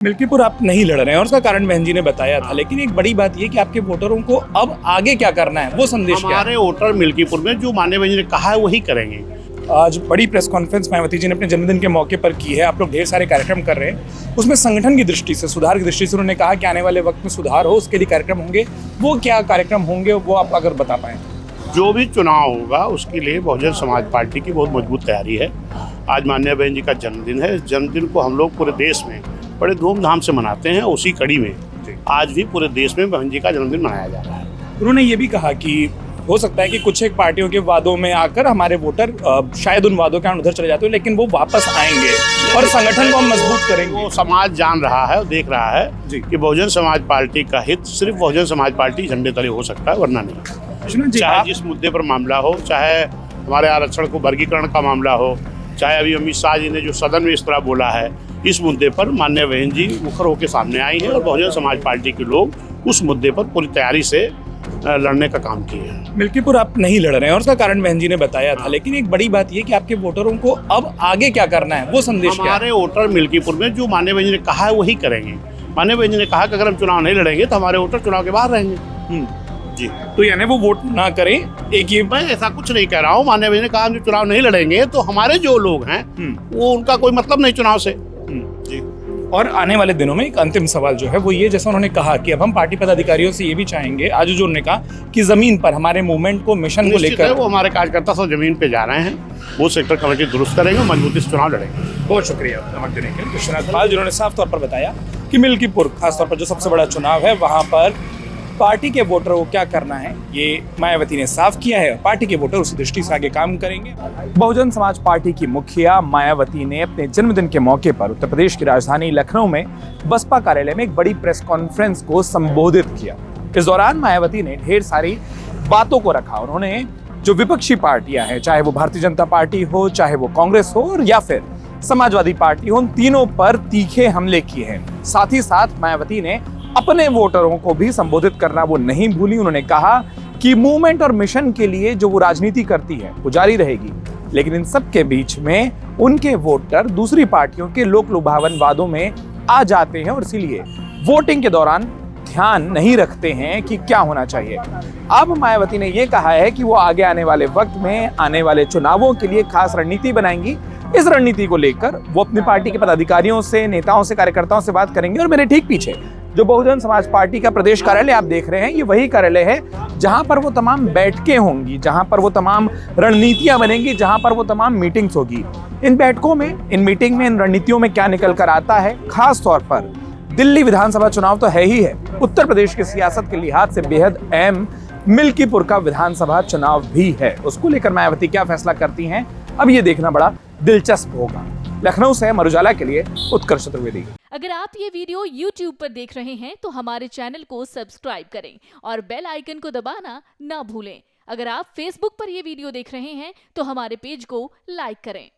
मिल्कीपुर आप नहीं लड़ रहे हैं और उसका कारण बहन जी ने बताया था, लेकिन एक बड़ी बात ये कि आपके वोटरों को अब आगे क्या करना है, वो संदेश क्या है? हमारे वोटर मिल्कीपुर में जो माननीय बहन जी ने कहा है वही करेंगे। आज बड़ी प्रेस कॉन्फ्रेंस मायावती जी ने अपने जन्मदिन के मौके पर की है। आप लोग ढेर सारे कार्यक्रम कर रहे हैं, उसमें संगठन की दृष्टि से, सुधार की दृष्टि से उन्होंने कहा कि आने वाले वक्त में सुधार हो, उसके लिए कार्यक्रम होंगे। वो क्या कार्यक्रम होंगे, वो आप अगर बता पाएं? जो भी चुनाव होगा उसके लिए बहुजन समाज पार्टी की बहुत मजबूत तैयारी है। आज माननीय बहन जी का जन्मदिन है। जन्मदिन को हम लोग पूरे देश में बड़े धूमधाम से मनाते हैं। उसी कड़ी में आज भी पूरे देश में बहन जी का जन्मदिन मनाया जा रहा है। उन्होंने ये भी कहा कि हो सकता है कि कुछ एक पार्टियों के वादों में आकर हमारे वोटर शायद उन वादों के कारण उधर चले जाते हो, लेकिन वो वापस आएंगे और संगठन को हम मजबूत करेंगे। वो समाज जान रहा है और देख रहा है कि बहुजन समाज पार्टी का हित सिर्फ बहुजन समाज पार्टी झंडे तले हो सकता है, वरना नहीं। चाहे जिस मुद्दे पर मामला हो, चाहे हमारे आरक्षण को वर्गीकरण का मामला हो, चाहे अभी अमित शाह जी ने जो सदन में इस तरह बोला है, इस मुद्दे पर माननीय बहन जी मुखर होकर सामने आई हैं और बहुजन समाज पार्टी के लोग उस मुद्दे पर पूरी तैयारी से लड़ने का काम किए हैं। मिल्कीपुर आप नहीं लड़ रहे हैं और उसका कारण बहन जी ने बताया था, लेकिन एक बड़ी बात ये कि आपके वोटरों को अब आगे क्या करना है, वो संदेश क्या है? हमारे वोटर मिल्कीपुर में जो माननीय बहन जी ने कहा है वही करेंगे। माननीय बहन जी ने कहा कि अगर हम चुनाव नहीं लड़ेंगे तो हमारे वोटर चुनाव के बाहर रहेंगे। जी, तो यानी वो वोट ना करें। एक ये मैं ऐसा कुछ नहीं कह रहा हूँ। माननीय बहन ने कहा हम जो चुनाव नहीं लड़ेंगे तो हमारे जो लोग हैं वो उनका कोई मतलब नहीं चुनाव से। जी। और आने वाले दिनों में एक अंतिम सवाल जो है वो ये, जैसा उन्होंने कहा कि अब हम पार्टी पदाधिकारियों से ये भी चाहेंगे, आज जो उन्होंने कहा कि जमीन पर हमारे मूवमेंट को, मिशन को लेकर वो हमारे कार्यकर्ता सब जमीन पे जा रहे हैं, वो सेक्टर कमेटी दुरुस्त करेंगे, मजबूती से चुनाव लड़ेंगे। बहुत शुक्रिया नमक देने के लिए विश्वनाथ पाल, जिन्होंने साफ तौर पर बताया कि मिल्कीपुर खासतौर पर जो सबसे बड़ा चुनाव है वहां पर पार्टी के वोटर को क्या करना है ये मायावती ने साफ किया है। पार्टी के वोटर उसी दृष्टि से आगे काम करेंगे। बहुजन समाज पार्टी की मुखिया मायावती ने अपने जन्मदिन के मौके पर उत्तर प्रदेश की राजधानी लखनऊ में बसपा कार्यालय में एक बड़ी प्रेस कॉन्फ्रेंस को संबोधित किया। इस दौरान मायावती ने ढेर सारी बातों को रखा। उन्होंने जो विपक्षी पार्टियां हैं, चाहे वो भारतीय जनता पार्टी हो, चाहे वो कांग्रेस हो या फिर समाजवादी पार्टी हो, उन तीनों पर तीखे हमले किए हैं। साथ ही साथ मायावती ने अपने वोटरों को भी संबोधित करना वो नहीं भूली। उन्होंने कहा कि मूवमेंट और मिशन के लिए जो वो राजनीति करती है वो जारी रहेगी, लेकिन इन सब के बीच में उनके वोटर दूसरी पार्टियों के लोक लुभावन वादों में आ जाते हैं और इसीलिए वोटिंग के दौरान ध्यान नहीं रखते हैं कि क्या होना चाहिए। अब मायावती ने ये कहा है कि वो आगे आने वाले वक्त में आने वाले चुनावों के लिए खास रणनीति बनाएंगी। इस रणनीति को लेकर वो अपनी पार्टी के पदाधिकारियों से, नेताओं से, कार्यकर्ताओं से बात करेंगे। और मेरे ठीक पीछे जो बहुजन समाज पार्टी का प्रदेश कार्यालय आप देख रहे हैं, ये वही कार्यालय है जहां पर वो तमाम बैठकें होंगी, जहां पर वो तमाम रणनीतियां बनेंगी, जहां पर वो तमाम मीटिंग्स होगी। इन बैठकों में, इन मीटिंग में, इन रणनीतियों में क्या निकल कर आता है, खास तौर पर दिल्ली विधानसभा चुनाव तो है ही है, उत्तर प्रदेश की सियासत के लिहाज से बेहद अहम मिल्कीपुर का विधानसभा चुनाव भी है। उसको लेकर मायावती क्या फैसला करती हैं, अब ये देखना बड़ा दिलचस्प होगा। लखनऊ से अमर उजाला के लिए उत्कर्ष चतुर्वेदी। अगर आप ये वीडियो YouTube पर देख रहे हैं तो हमारे चैनल को सब्सक्राइब करें और बेल आइकन को दबाना ना भूलें। अगर आप Facebook पर ये वीडियो देख रहे हैं तो हमारे पेज को लाइक करें।